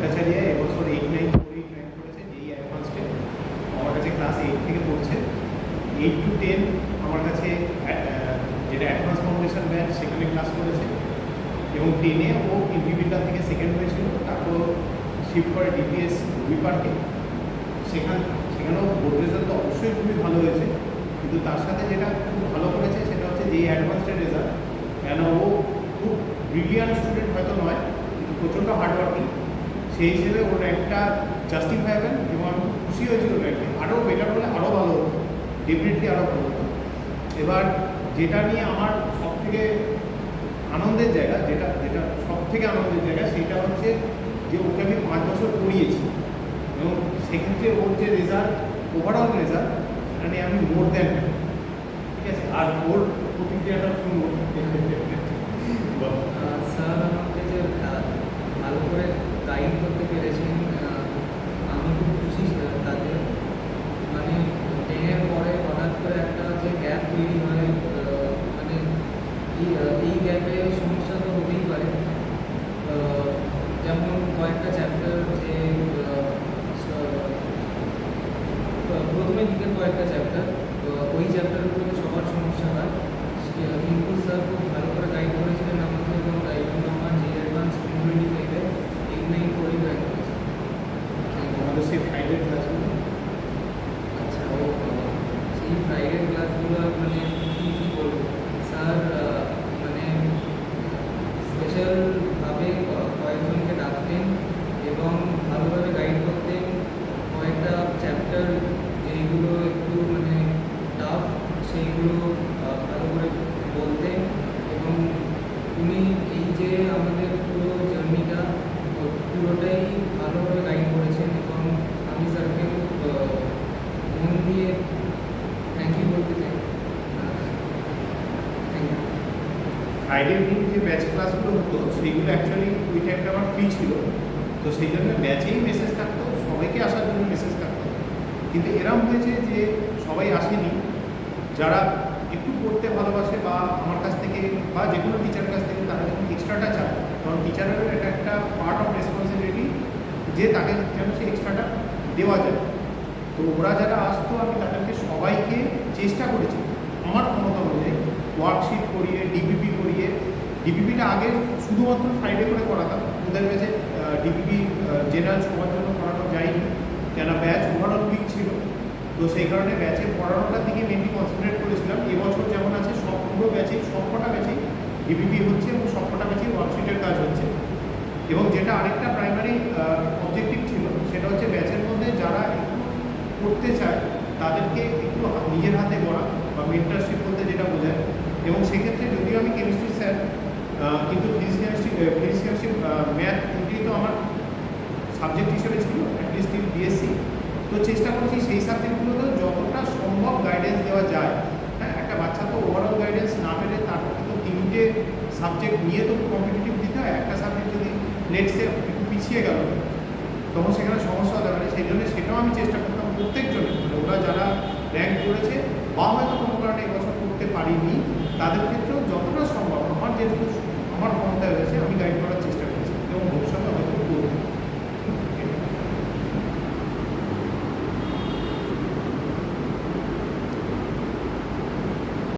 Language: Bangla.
ভট্টাচার্য এবছর 8-9 করেছে, যেই অ্যাডভান্সডে আমার কাছে ক্লাস 8 থেকে পড়ছে। 8 to 10 আমার কাছে যেটা অ্যাডভান্স ফাউন্ডেশন ব্যাচ সেখানে ক্লাস করেছে, এবং 10-এ ও ইন্ডিভিজুয়াল থেকে সেকেন্ড হয়েছিল, তারপর শিফট করে ডিপিএস রবি পার্কে। সেখানেও বোর্ড রেজাল্ট তো অবশ্যই খুবই ভালো হয়েছে, কিন্তু তার সাথে যেটা খুব ভালো করেছে সেটা হচ্ছে যেই অ্যাডভান্সের রেজাল্ট, কেন ও খুব ব্রিলিয়ান্ট স্টুডেন্ট হয়তো নয়, কিন্তু প্রচণ্ড হার্ডওয়ার্কিং, সেই হিসেবে ওর একটা জাস্টিফাইবেল, এবং আমি খুশি হয়েছি ওর একটা আরও বেটার হলে আরও ভালো হতো, ডেফিনেটলি আরও ভালো হতো। এবার যেটা নিয়ে আমার সবথেকে আনন্দের জায়গা, যেটা সবথেকে আনন্দের জায়গা, সেটা হচ্ছে যে ওকে আমি 5 বছর পড়িয়েছি, এবং সেক্ষেত্রে ওর যে রেজাল্ট, ওভারঅল রেজাল্ট, সেটা নিয়ে আমি মোর দেন, ঠিক আছে। আর ওর প্রতিক্রিয়াটা শুনবো। স্যার আমাকে যে ভালো করে গাইড করতে পেরেছেন, আমি খুব খুশি তাতে। মানে 10-এর পরে হঠাৎ করে একটা যে গ্যাপ তৈরি হয়, মানে এই গ্যাপে সমস্যা তো হতেই পারে। যেমন কয়েকটা চ্যাপ্টার যে প্রথমের দিকের কয়েকটা চ্যাপ্টার, ওই চ্যাপ্টারগুলো সবার সমস্যা হয়, কিন্তু স্যার খুব ভালো করে গাইড করেছিলেন আমাকে, এবং গাইড আমার যে অ্যাডভান্স 2025-এ 8-9 করে গাইড করেছে। আমাদের সেই ফ্রাইডে ক্লাসগুলো, আচ্ছা, সেই ফ্রাইডে ক্লাসগুলো মানে কী বলবো স্যার, মানে স্পেশালভাবে কয়েকজনকে ডাকতেন এবং ভালোভাবে গাইড করতেন। কয়েকটা চ্যাপ্টার যেইগুলো একটু মানে টাফ, সেইগুলো ভালো করে বলতেন, এবং উনি এই যে আমাদের পুরো জার্নিটা পুরোটাই ভালোভাবে গাইড করেছেন, এবং আমি স্যারকে মন দিয়ে থ্যাংক ইউ বলতে চাই। Thank you. ফ্রাইডের দিন যে ব্যাচ ক্লাসগুলো হতো সেইগুলো অ্যাকচুয়ালি ওই টাইমটা আমার ফ্রি ছিল, তো সেই জন্য ব্যাচেই মেসেজ থাকতো, সবাইকে আসার জন্য মেসেজ থাকতো। কিন্তু এরম হয়েছে যে সবাই আসেনি, যারা একটু পড়তে ভালোবাসে বা আমার কাছ থেকে বা যে কোনো টিচারের কাছ থেকে, তারা যখন এক্সট্রাটা চায়, কারণ টিচারেরও এটা একটা পার্ট অফ রেসপন্সিবিলিটি যে তাকে যেন সে এক্সট্রাটা দেওয়া যায়। তো ওরা যারা আসতো, আমি তাদেরকে সবাইকে চেষ্টা করেছি আমার ক্ষমতা অনুযায়ী ওয়ার্কশিট করিয়ে, ডিপিপি করিয়ে। ডিপিপিটা আগে শুধুমাত্র ফ্রাইডে করে করাতাম, ওদের কাছে ডিপিপি জেনারেল সবার জন্য করানো যায়নি, কেন ব্যাচ ওভারঅল উইক ছিল। তো সেই কারণে ব্যাচের পড়ানোটার দিকে মেনলি কনসেন্ট্রেট করেছিলাম। এবছর যেমন আছে সব পুরো ব্যাচেই সবকটা ব্যাচেই ডিপিপি হচ্ছে, এবং সবকটা ব্যাচেই ওয়ার্কশিটের কাজ হচ্ছে। এবং যেটা আরেকটা প্রাইমারি অবজেক্টিভ ছিল, সেটা হচ্ছে ব্যাচের মধ্যে যারা একটু পড়তে চায় তাদেরকে একটু নিজের হাতে গড়া বা মেন্টারশিপ বলতে যেটা বোঝায়। এবং সেক্ষেত্রে যদিও আমি কেমিস্ট্রি স্যার, কিন্তু ফিজিক্স কেমিস্ট্রি ম্যাথ দুটোই তো আমার সাবজেক্ট হিসেবে ছিল, অ্যাটলিস্ট ইন বিএসসি। তো চেষ্টা করছি সেই সাবজেক্টগুলোতে যতটা সম্ভব গাইডেন্স দেওয়া যায়। হ্যাঁ, একটা বাচ্চা তো ওভারঅল গাইডেন্স না পেলে তার পক্ষে তো 3টে সাবজেক্ট নিয়ে তো কম্পিটিটিভ দিতে হয়। একটা সাবজেক্ট যদি নেক্সটে একটু পিছিয়ে গেল, তখন সেখানে সমস্যা হতে পারে। সেই জন্য সেটাও আমি চেষ্টা করতাম প্রত্যেকজনের, মানে ওরা যারা র্যাঙ্ক করেছে বা হয়তো কোনো কারণে এবছর করতে পারিনি, তাদের ক্ষেত্রেও যতটা সম্ভব আমার যেটুকু আমার ক্ষমতায় রয়েছে আমি গাইড